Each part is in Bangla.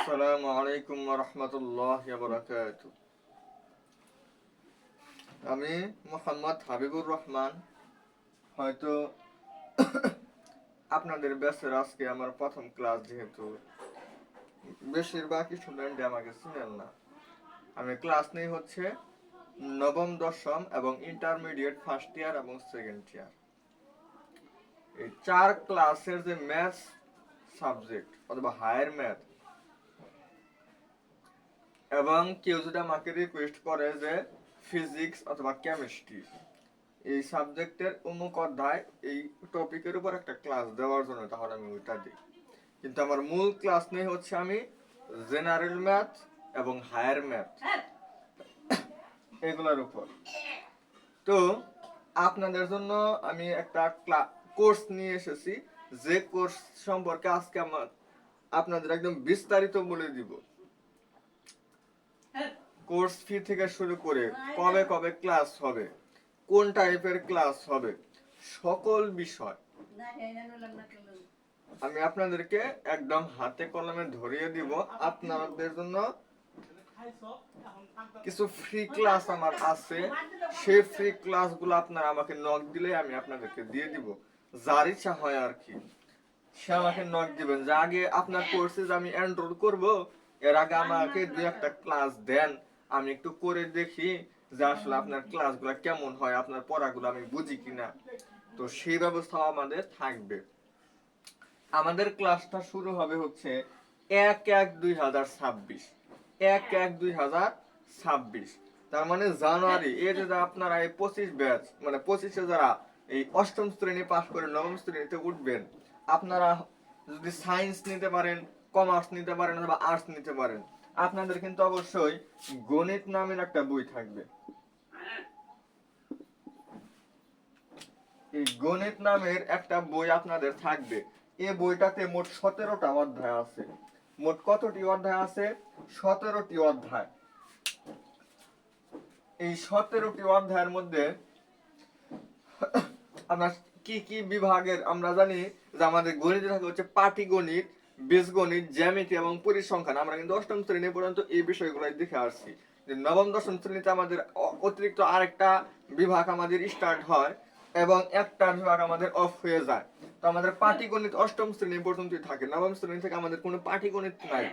আসসালামু আলাইকুম ওয়া রাহমাতুল্লাহি ওয়া বারাকাতুহু। আমি মোহাম্মদ হাবিবুর রহমান। হয়তো আপনাদের ব্যাচের আজকে আমার প্রথম ক্লাস, যেহেতু বেশিরভাগ স্টুডেন্ট আমাকে চিনেন না। আমি ক্লাস নেই হচ্ছে নবম, দশম এবং ইন্টারমিডিয়েট ফার্স্ট ইয়ার এবং সেকেন্ড ইয়ার। এই 4 ক্লাসের যে ম্যাথস সাবজেক্ট অথবা হায়ার ম্যাথ, এবং কেউ যদি আমাকে রিকোয়েস্ট করে যে ফিজিক্স অথবা কেমিস্ট্রি এই সাবজেক্টের অমুক অধ্যায় এই টপিকের উপর একটা ক্লাস দেওয়ার জন্য, তাহলে আমি ওইটা দিই। কিন্তু আমার মূল ক্লাস নেই হচ্ছে আমি জেনারেল ম্যাথ এবং হায়ার ম্যাথ এগুলোর উপর। তো আপনাদের জন্য আমি একটা কোর্স নিয়ে এসেছি, যে কোর্স সম্পর্কে আজকে আমার আপনাদের একদম বিস্তারিত বলে দিব। কোর্স ফি থেকে শুরু করে কবে কবে ক্লাস হবে, কোন টাইপের ক্লাস হবে, সকল বিষয় আমি আপনাদেরকে একদম হাতে কলমে ধরিয়ে দিব। আপনাদের জন্য কিছু ফ্রি ক্লাস আমার আছে, সেই ফ্রি ক্লাসগুলো আপনারা আমাকে নক দিলে আমি আপনাদেরকে দিয়ে দিব। যার ইচ্ছা হয় আর কি, সে আমাকে নক দিবেন যে আগে আপনার কোর্সে আমি এনরোল করব, এর আগে আমাকে 2-1টা ক্লাস দেন, আমি একটু করে দেখি যে আসলে আপনার ক্লাসগুলো কেমন হয়, আপনার পড়াগুলো আমি বুঝি কিনা। তো সেই ব্যবস্থাও আমাদের থাকবে। আমাদের ক্লাসটা শুরু হবে হচ্ছে 1-1-2026, 1-1-2026, তার মানে জানুয়ারি। এই যে আপনারা এই 25 ব্যাচ, মানে 25-এ যারা এই অষ্টম শ্রেণী পাশ করে নবম শ্রেণীতে উঠবেন, আপনারা যদি সায়েন্স নিতে পারেন, কমার্স নিতে পারেন অথবা আর্টস নিতে পারেন, আপনাদের কিন্তু অবশ্যই গণিত নামের একটা বই থাকবে। এই গণিত নামের একটা বই আপনাদের থাকবে। এই বইটাতে মোট 17টা অধ্যায় আছে। মোট কতটি অধ্যায় আছে? 17টি অধ্যায়। এই 17টি অধ্যায়ের মধ্যে আমরা কি কি বিভাগের আমরা জানি যে আমাদের গণিতে থাকে হচ্ছে পাটিগণিত, বীজগণিত, জ্যামিতি এবং পরিসংখ্যান। আমরা কিন্তু অষ্টম শ্রেণী পর্যন্ত এই বিষয়গুলোই দেখে আসছি। যে নবম দশম শ্রেণীতে আমাদের অতিরিক্ত আরেকটা বিভাগ আমাদের স্টার্ট হয় এবং একটা বিভাগ আমাদের অফ হয়ে যায়। তো আমাদের পাটিগণিত অষ্টম শ্রেণী পর্যন্তই থাকে। নবম শ্রেণী থেকে আমাদের কোনো পাটিগণিত নাই।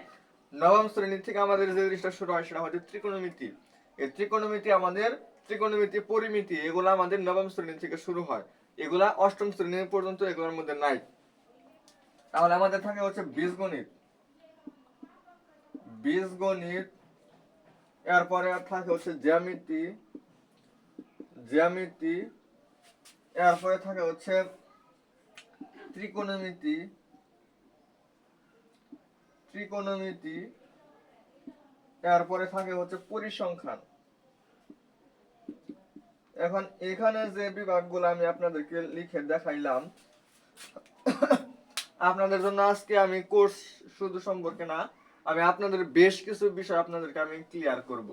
নবম শ্রেণী থেকে আমাদের যে জিনিসটা শুরু হয় সেটা হচ্ছে ত্রিকোণমিতি। এই ত্রিকোণমিতি, পরিমিতি, এগুলো আমাদের নবম শ্রেণী থেকে শুরু হয়। এগুলা অষ্টম শ্রেণী পর্যন্ত এগুলোর মধ্যে নাই। তাহলে আমাদের থাকে হচ্ছে বীজগণিত, এরপরে থাকে হচ্ছে জ্যামিতি, এরপরে থাকে হচ্ছে ত্রিকোণমিতি, এরপরে থাকে হচ্ছে পরিসংখ্যান। এখন এখানে যে বিভাগগুলো আমি আপনাদেরকে লিখে দেখাইলাম, আপনাদের জন্য আজকে আমি কোর্স শুধু সম্পর্কে না, আমি আপনাদের বেশ কিছু বিষয় আপনাদেরকে আমি ক্লিয়ার করব।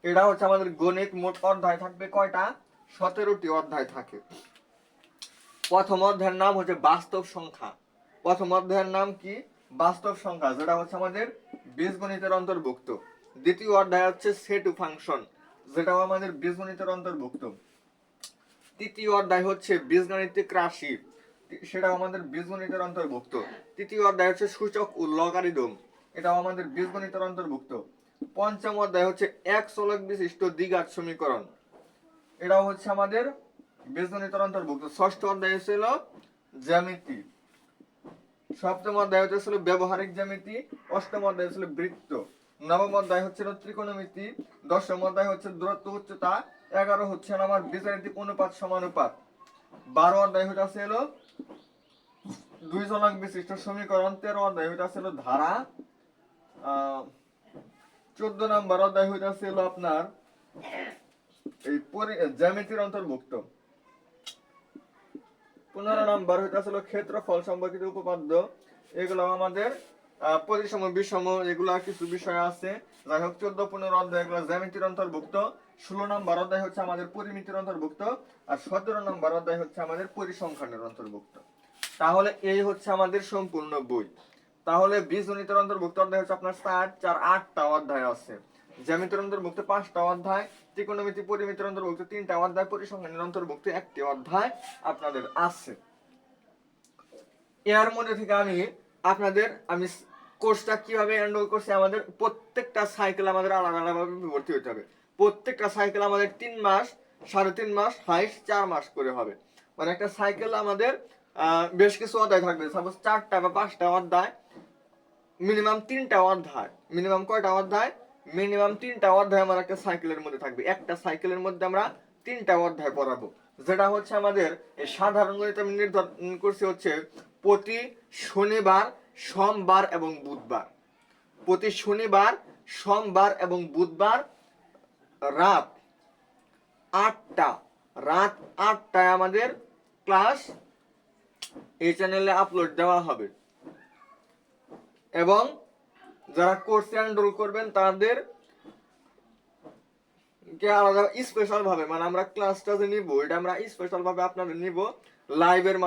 এটা হচ্ছে আমাদের গণিত। মোট অধ্যায় থাকবে কয়টা? 17টি অধ্যায় থাকে। প্রথম অধ্যায়ের নাম হচ্ছে বাস্তব সংখ্যা। প্রথম অধ্যায়ের নাম কি? বাস্তব সংখ্যা, যেটা হচ্ছে আমাদের বীজগণিতের অন্তর্ভুক্ত। দ্বিতীয় অধ্যায় হচ্ছে সেট ফাংশন, যেটাও আমাদের বীজগণিতের অন্তর্ভুক্ত। তৃতীয় অধ্যায় হচ্ছে বীজগাণিতিক রাশি, সেটাও আমাদের বীজগণিতের অন্তর্ভুক্ত। তৃতীয় অধ্যায় হচ্ছে সূচক ও লগারিদম, এটাও আমাদের বীজগণিতের অন্তর্ভুক্ত। পঞ্চম অধ্যায় হচ্ছে এক চলক বিশিষ্ট দ্বিঘাত সমীকরণ, এটাও হচ্ছে আমাদের বীজগণিতের অন্তর্ভুক্ত। ষষ্ঠ অধ্যায় ছিল জ্যামিতি। সপ্তম অধ্যায় হচ্ছে ব্যবহারিক জ্যামিতি। অষ্টম অধ্যায় ছিল বৃত্ত। নবম অধ্যায় হচ্ছে ত্রিকোণমিতি। দশম অধ্যায় হচ্ছে দূরত্ব উচ্চতা। 11 হচ্ছে আমার বীজগাণিতিক অনুপাত সমানুপাত। 12 অধ্যায় হইতাছে দুই চলক বিশিষ্ট সমীকরণ। 13 অধ্যায় হইতাছে ধারা। 14 নম্বর অধ্যায় হইতাছে আপনার এই জ্যামিতির অন্তর্ভুক্ত। 15 নম্বর হইতাছে ক্ষেত্রফল সম্পর্কিত উপপাদ্য। এগুলো আমাদের পরিসম, বিষম, এগুলা কিছু বিষয় আছে। যাই হোক, 14-15 অধ্যায় এগুলো জ্যামিতির অন্তর্ভুক্ত। 16 নম্বর অধ্যায় হচ্ছে আমাদের পরিমিতির অন্তর্ভুক্ত। আর 17 নম্বর অধ্যায় হচ্ছে আমাদের পরিসংখ্যানের অন্তর্ভুক্ত। তাহলে এই হচ্ছে আমাদের সম্পূর্ণ বই। তাহলে বীজগণিতের অন্তর্ভুক্ত অধ্যায় হচ্ছে আপনার 8টা অধ্যায় আছে। জ্যামিতির অন্তর্ভুক্ত 5টা অধ্যায়, ত্রিকোণমিতি পরিমিতির অন্তর্ভুক্ত 3টা অধ্যায়, পরিসংখ্যানের অন্তর্ভুক্ত 1টি অধ্যায় আপনাদের আছে। এর মধ্যে থেকে আমি কোর্সটা কিভাবে হ্যান্ডেল করছি, আমাদের প্রত্যেকটা সাইকেল আমাদের আলাদা আলাদাভাবে ভর্তি হতে হবে। প্রত্যেকটা সাইকেল আমাদের 3 মাস, 3.5 মাস, হাইস্ট 4 মাস করে হবে। মানে একটা সাইকেল আমাদের বেশ কিছু অধ্যায় থাকবে, সাপোজ 4টা বা 5টা অধ্যায়, মিনিমাম 3টা অধ্যায়। মিনিমাম কয়টা অধ্যায়? মিনিমাম 3টা অধ্যায় আমার একটা সাইকেলের মধ্যে থাকবে। একটা সাইকেলের মধ্যে আমরা 3টা অধ্যায় পড়াবো, যেটা হচ্ছে আমাদের এই সাধারণ গণিত আমি নির্ধারণ করছি হচ্ছে প্রতি শনিবার, সোমবার এবং বুধবার। প্রতি শনিবার, সোমবার এবং বুধবার রাত 8টায় আমাদের ক্লাস এই চ্যানেলে আপলোড দেওয়া হবে। এবং যারা কোর্স এনরোল করবেন তাদের কে আলাদা স্পেশাল ভাবে, মানে আমরা ক্লাসটা যে নিব এটা আমরা স্পেশাল ভাবে আপনাদের নিব লাইভের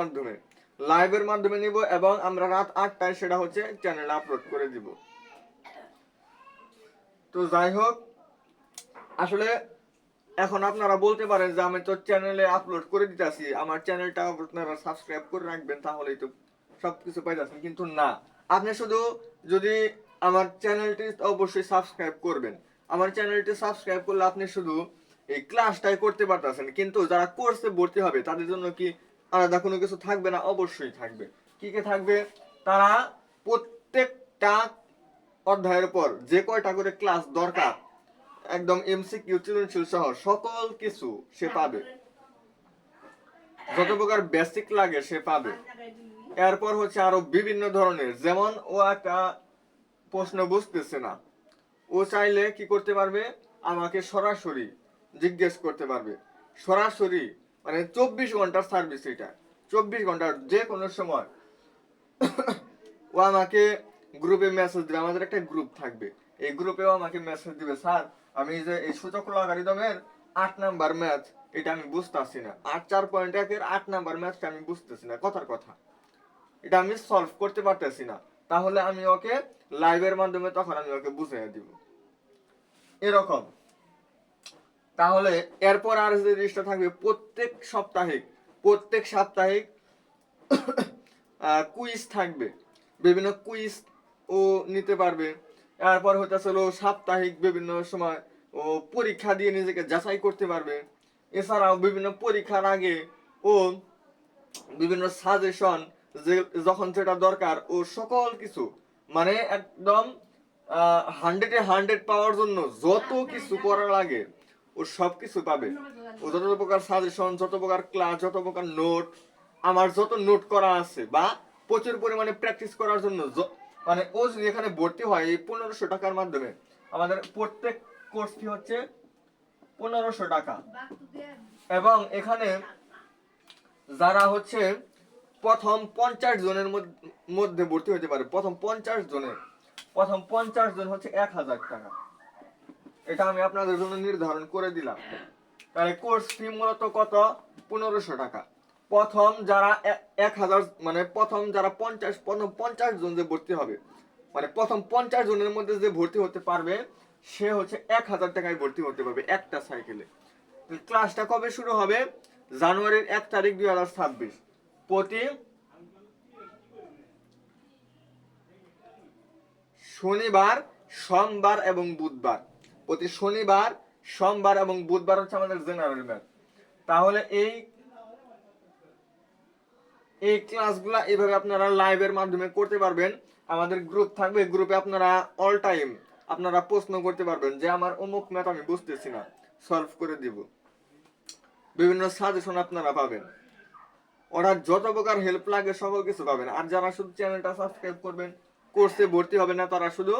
মাধ্যমে নিব, এবং আমরা রাত 8টায় সেটা হচ্ছে চ্যানেলে আপলোড করে দিব। তো যাই হোক, আসলে এখন আপনারা বলতে পারেন যে আমি তো চ্যানেলে আপলোড করে দিতেছি, আমার চ্যানেলটা আপনারা সাবস্ক্রাইব করে রাখবেন তাহলেই তো সবকিছু পাই যাচ্ছেন। কিন্তু না, আপনি শুধু যদি আমার চ্যানেলটি অবশ্যই সাবস্ক্রাইব করবেন। আমার চ্যানেলটি সাবস্ক্রাইব করলে আপনি শুধু এই ক্লাসটাই করতে পারতেছেন, কিন্তু যারা কোর্সে ভর্তি হবে তাদের জন্য কি আলাদা কোনো কিছু থাকবে না? অবশ্যই থাকবে। কি কি থাকবে? তারা প্রত্যেকটা অধ্যায়ের পর যে কয়টা করে ক্লাস দরকার, একদম এমসিকিউ, সৃজনশীল সহ সকল কিছু সে পাবে, যত প্রকার বেসিক লাগে সে পাবে। এরপর হচ্ছে আরো বিভিন্ন ধরনের, যেমন ও একটা প্রশ্ন বুঝতেছে না, ও চাইলে কি করতে পারবে, আমাকে সরাসরি জিজ্ঞেস করতে পারবে। সরাসরি মানে 24 ঘন্টার সার্ভিস এটা। 24 ঘন্টার যে কোনো সময় ও আমাকে গ্রুপে মেসেজ দিবে। আমাদের একটা গ্রুপ থাকবে, এই গ্রুপেও আমাকে মেসেজ দিবে, স্যার আমি যে এই সূচক লগারিদমের 8 নাম্বার ম্যাথ এটা আমি বুঝতেছি না, 8.4.1 এর 8 নাম্বার ম্যাথটা আমি বুঝতেছি না, কথার কথা এটা আমি সলভ করতে পারতেছি না। তাহলে আমি ওকে লাইভের মাধ্যমে তখন আমি ওকে বুঝিয়ে দিব, এরকম। তাহলে এরপর আর যে জিনিসটা থাকবে, প্রত্যেক সাপ্তাহিক কুইজ থাকবে, বিভিন্ন কুইজ ও নিতে পারবে। এরপর হইতেছিল সাপ্তাহিক বিভিন্ন সময় ও পরীক্ষা দিয়ে নিজেকে যাচাই করতে পারবে। এছাড়াও বিভিন্ন পরীক্ষার আগে ও বিভিন্ন সাজেশন, যে যখন যেটা দরকার ও সকল কিছু, মানে একদম 100 পাওয়ার জন্য যত কিছু করা লাগে ও সব কিছু পাবে। ও যত প্রকার সাজেশন, যত প্রকার ক্লাস, যত প্রকার নোট, আমার যত নোট করা আছে, বা প্রচুর পরিমাণে প্র্যাকটিস করার জন্য, মানে ও যদি এখানে ভর্তি হয় এই 1500 টাকার মাধ্যমে, আমাদের প্রত্যেক কোর্স ফি হচ্ছে 1500 টাকা। এবং এখানে যারা হচ্ছে প্রথম 50 জনের মধ্যে ভর্তি হতে পারে, প্রথম 50 জন হচ্ছে 1000 টাকা। এটা আমি আপনাদের জন্য নির্ধারণ করে দিলাম। তাহলে কোর্স ফি মূলত কত? 1500 টাকা। প্রথম যারা 1000, মানে প্রথম যারা 50 জন যে ভর্তি হবে, মানে প্রথম 50 জনের মধ্যে যে ভর্তি হতে পারবে সে হচ্ছে 1000 টাকায় ভর্তি হতে পারবে একটা সাইকেলে। ক্লাসটা কবে শুরু হবে? জানুয়ারির 1 তারিখ 2026। প্রতি শনিবার, সোমবার এবং বুধবার। প্রতি শনিবার, সোমবার এবং বুধবার হচ্ছে আমাদের জেনারেল ম্যাথ। তাহলে এই ক্লাসগুলা এইভাবে আপনারা লাইভের মাধ্যমে করতে পারবেন। আমাদের গ্রুপ থাকবে, গ্রুপে আপনারা অল টাইম আপনারা প্রশ্ন করতে পারবেন যে আমার অমুক ম্যাথ আমি বুঝতেছি না, সলভ করে দিব। বিভিন্ন সাজেশন আপনারা পাবেন, ওরা যত প্রকার হেল্প লাগে সকল কিছু পাবেন। আর যারা শুধু চ্যানেলটা সাবস্ক্রাইব করবেন, কোর্সে ভর্তি হবে না, তারা শুধু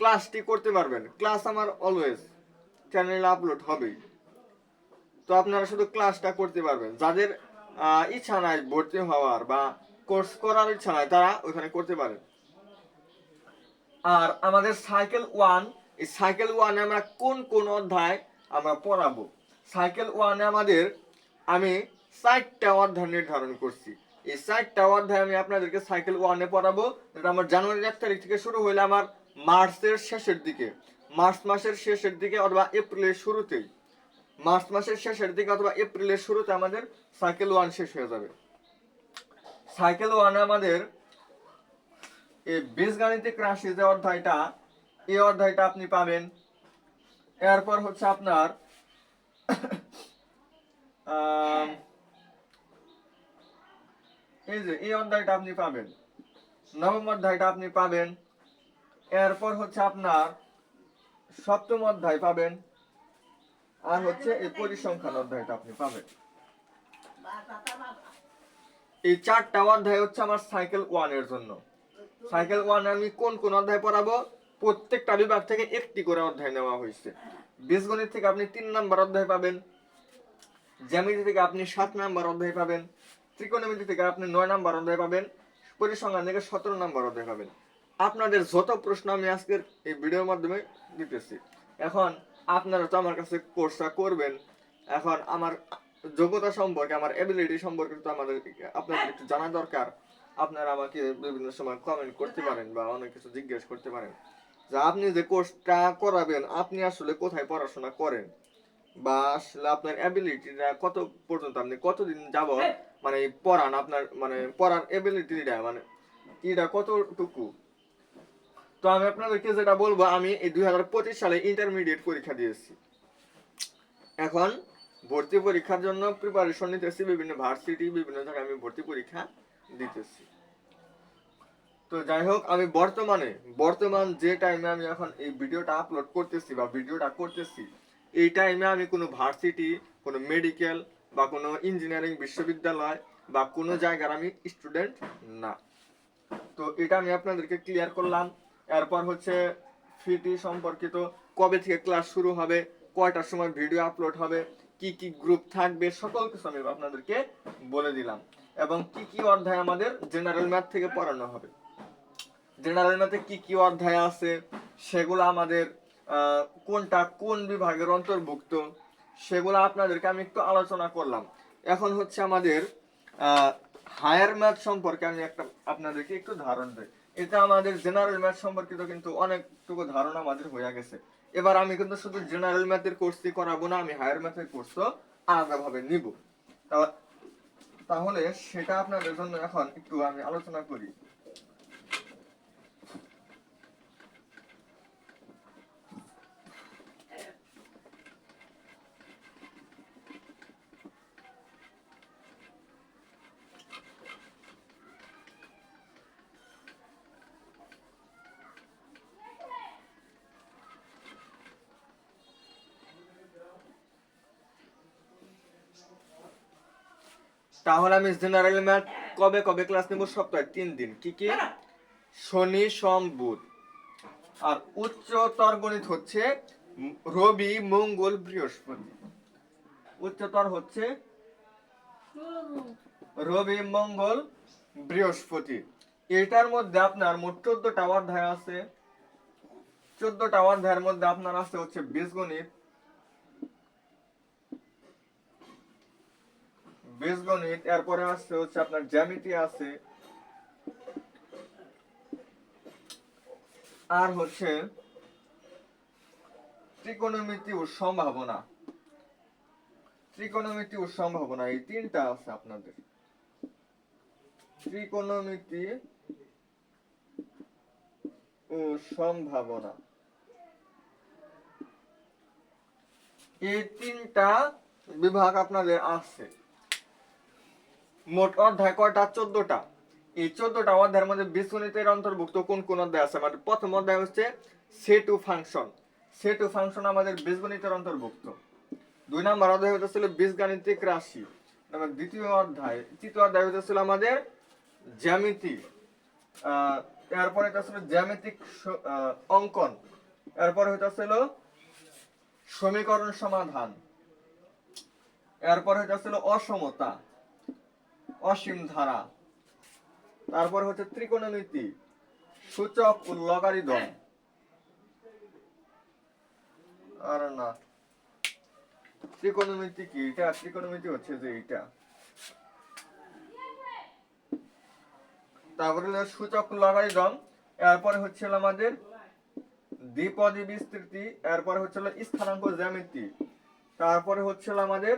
ক্লাসটি করতে পারবেন। ক্লাস আমার অলওয়েজ চ্যানেলে আপলোড হবেই, তো আপনারা শুধু ক্লাসটা করতে পারবেন। যাদের ইচ্ছা নাই ভর্তি হওয়ার বা কোর্স করার ইচ্ছা নাই, তারা ওইখানে করতে পারেন। আর আমাদের সাইকেল 1, এই সাইকেল 1-এ আমরা কোন কোন অধ্যায় আমরা পড়াবো? সাইকেল 1-এ আমাদের আমি 4টা অধ্যায় নির্ধারণ করছি। এই 4টা অধ্যায় আমি আপনাদেরকে সাইকেল 1-এ পড়াবো। এটা আমার জানুয়ারির 1 তারিখ থেকে শুরু হইলে আমার মার্চের শেষের দিকে, মার্চ মাসের শেষের দিকে অথবা এপ্রিলের শুরুতেই, মার্চ মাসের শেষের দিকে অথবা এপ্রিলের শুরুতে আমাদের সাইকেল 1 শেষ হয়ে যাবে। সাইকেল 1-এ আমাদের এই বীজগাণিতিক রাশি যে অধ্যায়টা, এই অধ্যায়টা আপনি পাবেন। এরপর হচ্ছে আপনার এই যে এই অধ্যায়টা আপনি পাবেন, নবম অধ্যায়টা আপনি পাবেন। এরপর হচ্ছে আপনার সপ্তম অধ্যায় পাবেন, আর হচ্ছে এই পরিসংখ্যান অধ্যায়টা আপনি পাবেন। এই 4টা অধ্যায় হচ্ছে আমার সাইকেল 1 এর জন্য। সাইকেল 1 আমি কোন কোন অধ্যায় পড়াবো, প্রত্যেকটা বিভাগ থেকে একটি করে অধ্যায় নেওয়া হয়েছে। বীজগণিত থেকে আপনি 3 নাম্বার অধ্যায় পাবেন, জ্যামিতি থেকে আপনি 7 নাম্বার অধ্যায় পাবেন, ত্রিকোণমিতি থেকে আপনি 9 নাম্বার অধ্যায় পাবেন, পরিসংখ্যান থেকে 17 নাম্বার অধ্যায় পাবেন। আপনাদের যত প্রশ্ন আমি আজকের এই ভিডিওর মাধ্যমে দিতেছি। এখন আপনারা তো আমার কাছে কোর্সটা করবেন, এখন আমার যোগ্যতা সম্পর্কে, আমার এবিলিটি সম্পর্কে তো আমাদের আপনাদের একটু জানা দরকার। আপনারা আমাকে বিভিন্ন সময় কমেন্ট করতে পারেন বা অনেক কিছু জিজ্ঞেস করতে পারেন যে আপনি যে কোর্সটা করাবেন আপনি আসলে কোথায় পড়াশোনা করেন, বা আসলে আপনার এবিলিটিটা কত পর্যন্ত, আপনি কতদিন যাব মানে পড়ান, আপনার মানে পড়ার এবিলিটিটা মানে এটা কতটুকু। তো আমি আপনাদেরকে যেটা বলবো, আমি এই 2025 সালে ইন্টারমিডিয়েট পরীক্ষা দিয়েছি। এখন ভর্তি পরীক্ষার জন্য প্রিপারেশন নিতেছি, বিভিন্ন ভার্সিটি বিভিন্ন জায়গায় আমি ভর্তি পরীক্ষা দিতেছি। তো যাই হোক, আমি বর্তমান যে টাইমে আমি এখন এই ভিডিওটা আপলোড করতেছি বা ভিডিওটা করতেছি, এই টাইমে আমি কোনো ভার্সিটি, কোনো মেডিকেল বা কোনো ইঞ্জিনিয়ারিং বিশ্ববিদ্যালয় বা কোনো জায়গার আমি স্টুডেন্ট না। তো এটা আমি আপনাদেরকে ক্লিয়ার করলাম। এরপর হচ্ছে ফিটি সম্পর্কিত, কবে থেকে ক্লাস শুরু হবে, কয়টার সময় ভিডিও আপলোড হবে, কি কি গ্রুপ থাকবে, সকল কিছু আমি আপনাদেরকে বলে দিলাম। এবং কি কি অধ্যায় আমাদের জেনারেল ম্যাথ থেকে পড়ানো হবে, জেনারেল ম্যাথে কি কি অধ্যায় আছে, সেগুলো আমাদের কোনটা কোন বিভাগের অন্তর্ভুক্ত, সেগুলো আপনাদেরকে আমি একটু আলোচনা করলাম। এখন হচ্ছে আমাদের হায়ার ম্যাথ সম্পর্কে আমি একটা আপনাদেরকে একটু ধারণা দেই। এটা আমাদের জেনারেল ম্যাথ সম্পর্কিত কিন্তু অনেকটুকু ধারণা আমাদের হয়ে গেছে। এবার আমি কিন্তু শুধু জেনারেল ম্যাথের কোর্সই করাবো না, আমি হায়ার ম্যাথের কোর্সও আলাদাভাবে নিব। তাহলে সেটা আপনাদের জন্য এখন একটু আমি আলোচনা করি। তাহলে আমি জেনারেল ম্যাথ কবে কবে ক্লাস নেব, সপ্তাহে 3 দিন। কি কি? শনি সোম বুধ। আর উচ্চতর গণিত হচ্ছে রবি মঙ্গল বৃহস্পতি। উচ্চতর হচ্ছে রবি মঙ্গল বৃহস্পতি। এটার মধ্যে আপনার মোট 14টা অধ্যায় আছে। 14টা অধ্যায়ের মধ্যে আপনার আছে হচ্ছে বীজগণিত, এরপরে আসছে হচ্ছে আপনার জ্যামিতি আছে, আর হচ্ছে ত্রিকোণমিতি ও সম্ভাবনা। এই 3টা আছে আপনাদের। ত্রিকোণমিতি ও সম্ভাবনা, এই 3টা বিভাগ আপনাদের আছে। মোট অধ্যায় কয়টা? 14টা। এই 14টা অধ্যায়ের মধ্যে বীজগণিতের অন্তর্ভুক্ত কোন কোন অধ্যায় আছে? আমাদের প্রথম অধ্যায় হচ্ছে সেট ও ফাংশন। সেট ও ফাংশন আমাদের বীজগণিতের অন্তর্ভুক্ত। 2 নম্বর অধ্যায় হচ্ছে বীজগাণিতিক রাশি। তৃতীয় অধ্যায় হচ্ছে আমাদের জ্যামিতি। এরপরে এটা ছিল জ্যামিতিক অঙ্কন। এরপরে হচ্ছে সমীকরণ সমাধান। এরপর হচ্ছে অসমতা, অসীম ধারা। তারপর হচ্ছে ত্রিকোণমিতি, সূচক ও লগারিদম। আর না, ত্রিকোণমিতি কি? এটা ত্রিকোণমিতি হচ্ছে যে এটা। তারপরে হলো সূচক লগারিদম, এরপরে হচ্ছে আমাদের দ্বিপদী বিস্তৃতি, এরপরে হচ্ছে স্থানাঙ্ক জ্যামিতি, তারপরে হচ্ছে আমাদের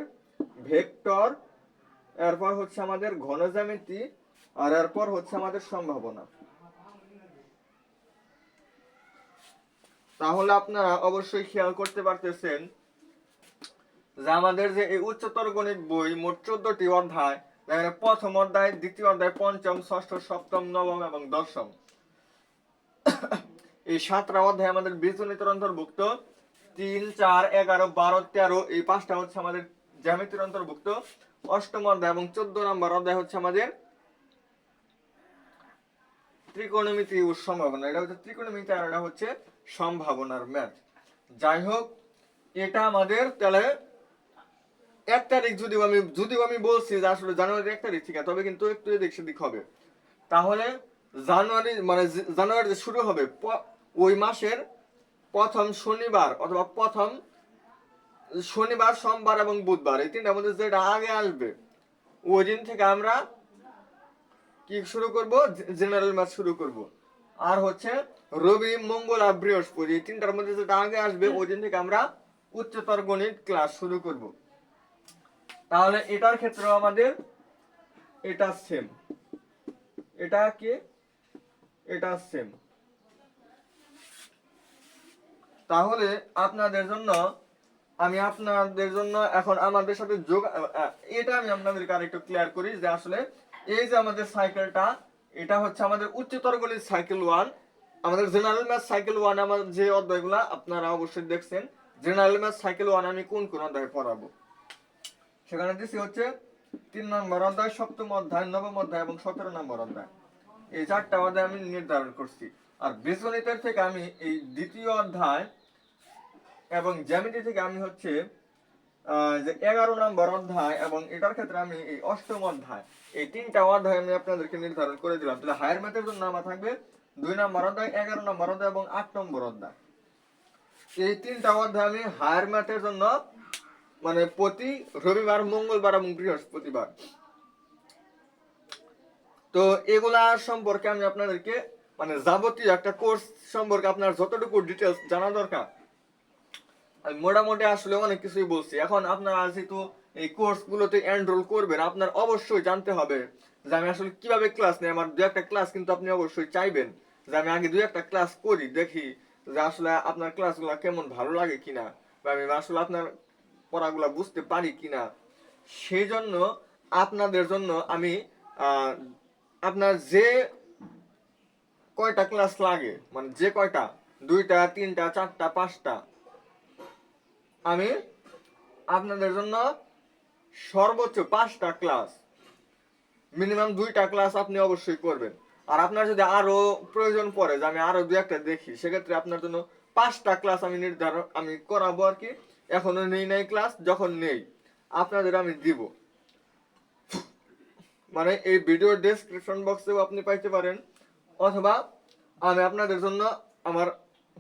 ভেক্টর, এরপর হচ্ছে আমাদের ঘন জ্যামিতি, আর এরপর হচ্ছে আমাদের সম্ভাবনা। তাহলে আপনারা অবশ্যই খেয়াল করতে পারতেছেন যে আমাদের যে এই উচ্চতর গণিত বই মোট 14টি অধ্যায়, প্রথম অধ্যায়, দ্বিতীয় অধ্যায়, পঞ্চম, ষষ্ঠ, সপ্তম, নবম এবং দশম, এই 7টা অধ্যায় আমাদের বীজগণিতের অন্তর্ভুক্ত। 3, 4, 11, 12, 13 এই 5টা হচ্ছে আমাদের জ্যামিতির অন্তর্ভুক্ত। অষ্টম অধ্যায় এবং 14 নম্বর অধ্যায় হচ্ছে আমাদের ত্রিকোণমিতি ও সম্ভাবনা। এটা হচ্ছে ত্রিকোণমিতি আর এটা হচ্ছে সম্ভাবনার ম্যাথ। যাই হোক, এটা আমাদের তাহলে 1 তারিখ যদিও আমি বলছি যে আসলে জানুয়ারি 1 তারিখ থেকে, তবে কিন্তু একটু এদিক সেদিক হবে। তাহলে জানুয়ারি যে শুরু হবে ওই মাসের প্রথম শনিবার অথবা প্রথম শনিবার, সোমবার এবং বুধবার, এই 3টার মধ্যে যেটা আগে আসবে ওই দিন থেকে আমরা কি শুরু করব, জেনারেল ম্যাথ শুরু করব। আর হচ্ছে রবি, মঙ্গল আর বৃহস্পতি, এই 3টার মধ্যে যেটা আগে আসবে ওই দিন থেকে আমরা উচ্চতর গণিত ক্লাস শুরু করব। তাহলে এটার ক্ষেত্রে আমাদের এটা সেম, এটা কি, এটা সেম। তাহলে আপনাদের জন্য এখন আমাদের সাথে এটা আমি আপনাদেরকে আরেকটু ক্লিয়ার করি যে আসলে এই যে আমাদের সাইকেলটা, এটা হচ্ছে আমাদের উচ্চতর গণিত সাইকেল 1, আমাদের জেনারেল ম্যাথ সাইকেল 1, আমাদের যে অধ্যায়গুলো আপনারা অবশ্যই দেখছেন। জেনারেল ম্যাথ সাইকেল 1 আমি কোন কোন অধ্যায় পড়াবো, সেখানে দিছি হচ্ছে 3 নম্বর অধ্যায়, সপ্তম অধ্যায়, নবম অধ্যায় এবং 17 নম্বর অধ্যায়। এই 4টা অধ্যায় আমি নির্ধারণ করছি। আর বীজগণিতের থেকে আমি এই দ্বিতীয় অধ্যায় এবং জ্যামিতি থেকে আমি হচ্ছে যে 11 নম্বর অধ্যায় এবং এটার ক্ষেত্রে আমি এই অষ্টম অধ্যায়, এই 3টা অধ্যায় আমি আপনাদেরকে নির্ধারণ করে দিলাম। তাহলে হায়ার ম্যাথের জন্য আমার থাকবে 2 নম্বর অধ্যায়, 11 নম্বর অধ্যায় এবং 8 নম্বর অধ্যায়। এই 3টা অধ্যায় আমি হায়ার ম্যাথের জন্য মানে প্রতি রবিবার, মঙ্গলবার এবং বৃহস্পতিবার। তো এগুলা সম্পর্কে আমি আপনাদেরকে মানে যাবতীয় একটা কোর্স সম্পর্কে আপনার যতটুকু ডিটেলস জানা দরকার আমি মোটামুটি আসলে অনেক কিছুই বলছি। এখন আপনারা যেহেতু এই কোর্স গুলোতে এনরোল করবেন, আপনার অবশ্যই জানতে হবে যে আমি আসলে কিভাবে ক্লাস নেই। আমার 2-1টা ক্লাস কিন্তু আপনি অবশ্যই চাইবেন যে আমি আগে 2-1টা ক্লাস করি, দেখি যে আসলে আপনার ক্লাসগুলো কেমন, ভালো লাগে কিনা, বা আমি আসলে আপনার পড়াগুলো বুঝতে পারি কিনা। সেই জন্য আপনাদের জন্য আমি আপনার যে কয়টা ক্লাস লাগে, মানে যে কয়টা, 2টা, 3টা, 4টা, 5টা, আমি আপনাদের জন্য সর্বোচ্চ 5টা ক্লাস, মিনিমাম 2টা ক্লাস আপনি অবশ্যই করবেন। আর আপনার যদি আরো প্রয়োজন পড়ে যে আমি আরো 2-1টা দেখি, সেক্ষেত্রে আপনার জন্য 5টা ক্লাস আমি করাবো আর কি। এখনো নেই নাই ক্লাস, যখন নেই আপনাদের আমি দিব। মানে এই ভিডিও ডেসক্রিপশন বক্সেও আপনি পাইতে পারেন, অথবা আমি আপনাদের জন্য আমার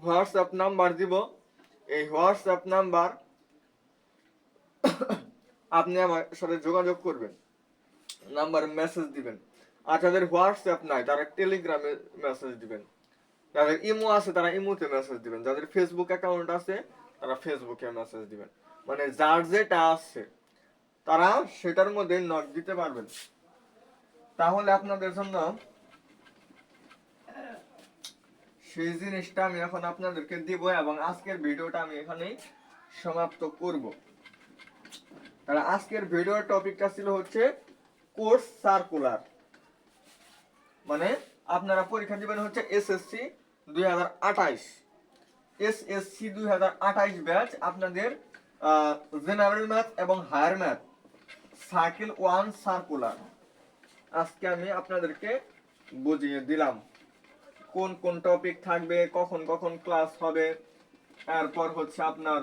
হোয়াটসঅ্যাপ নাম্বার দিব। এই হোয়াটসঅ্যাপ নাম্বার আপনি আমার সাথে যোগাযোগ করবেন, নাম্বারে মেসেজ দিবেন। আর যাদের হোয়াটসঅ্যাপ নাই তারা টেলিগ্রামে মেসেজ দিবেন, যাদের ইমো আছে তারা ইমোতে মেসেজ দিবেন, যাদের ফেসবুক অ্যাকাউন্ট আছে তারা ফেসবুকে মেসেজ দিবেন। মানে যার যেটা আছে তারা সেটার মধ্যে নক দিতে পারবেন। তাহলে আপনাদের জন্য সেই জিনিসটা আমি এখন আপনাদেরকে দিব এবং আজকের ভিডিওটা আমি এখানেই সমাপ্ত করব। তাহলে আজকের ভিডিওর টপিকটা ছিল হচ্ছে কোর্স সার্কুলার। মানে আপনারা পরীক্ষা দিবেন হচ্ছে এসএসসি 2028, এসএসসি 2028 ব্যাচ আপনাদের জেনারেল ম্যাথ এবং হায়ার ম্যাথ সাইকেল 1 সার্কুলার। আজকে আমি আপনাদেরকে বুঝিয়ে দিলাম কোন কোন টপিক থাকবে, কখন কখন ক্লাস হবে। এরপর হচ্ছে আপনার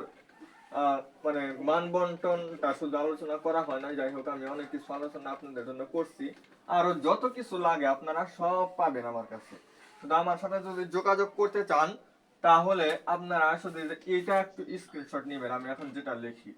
মানে মানবন্টনটা শুধু আলোচনা করা হয় না, যাই হোক আমি অনেক কিছু আলোচনা আপনাদের জন্য করছি। আরো যত কিছু লাগে আপনারা সব পাবেন আমার কাছে। শুধু আমার সাথে যদি যোগাযোগ করতে চান তাহলে আপনারা শুধু এটা একটু স্ক্রিনশট নেবেন, আমি এখন যেটা লিখি।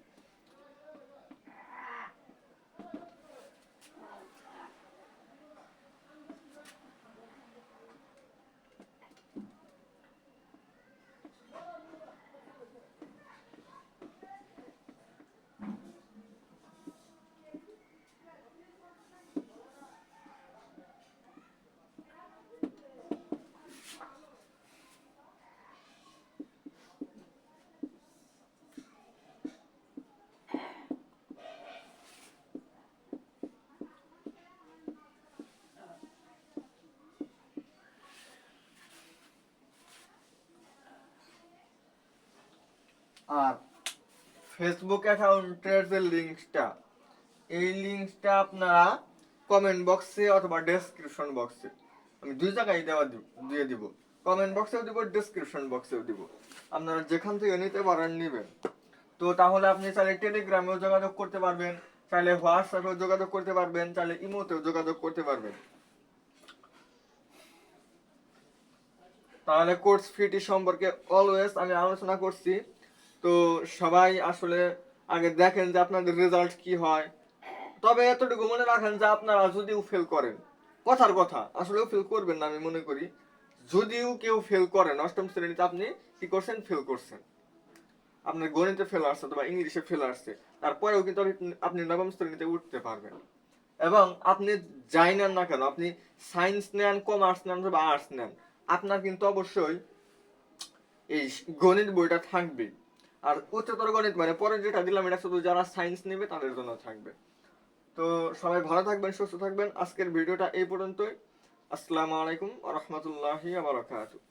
আর ফেসবুক অ্যাকাউন্টের যে লিঙ্কটা, এই লিঙ্কটা আপনারা কমেন্ট বক্সে অথবা ডেসক্রিপশন বক্সে, আমি দুই জায়গায় দিয়ে দিব, কমেন্ট বক্সেও দিব, ডেসক্রিপশন বক্সেও দিব, আপনারা যেখান থেকে নিতে পারেন নেবেন। তো তাহলে আপনি চাইলে টেলিগ্রামেও যোগাযোগ করতে পারবেন, চাইলে হোয়াটসঅ্যাপেও যোগাযোগ করতে পারবেন, চাইলে ইমোতেও যোগাযোগ করতে পারবেন। তাহলে কোর্স ফিটি সম্পর্কে অলওয়েজ আমি আলোচনা করছি। তো সবাই আসলে আগে দেখেন যে আপনাদের রেজাল্ট কি হয়। তবে এতটুকু মনে রাখেন যে আপনারা যদিও ফেল করেন, কথার কথা আসলেও ফেল করবেন না আমি মনে করি, যদিও কেউ ফেল করেন অষ্টম শ্রেণীতে, আপনি কি করছেন? ফেল করছেন। আপনার গণিতে ফেল আসছে অথবা ইংলিশে ফেল আসছে, তারপরেও কিন্তু আপনি নবম শ্রেণীতে উঠতে পারবেন। এবং আপনি যাই নেন না কেন, আপনি সায়েন্স নেন, কমার্স নেন বা আর্টস নেন, আপনার কিন্তু অবশ্যই এই গণিত বইটা থাকবে। আর উচ্চতর গণিত মানে পরে যেটা দিলাম এটা শুধু যারা সায়েন্স নেবে তাদের জন্য থাকবে। তো সবাই ভালো থাকবেন, সুস্থ থাকবেন। আজকের ভিডিওটা এই পর্যন্তই। আসসালামু আলাইকুম ওয়া রাহমাতুল্লাহি ওয়া বারাকাতুহু।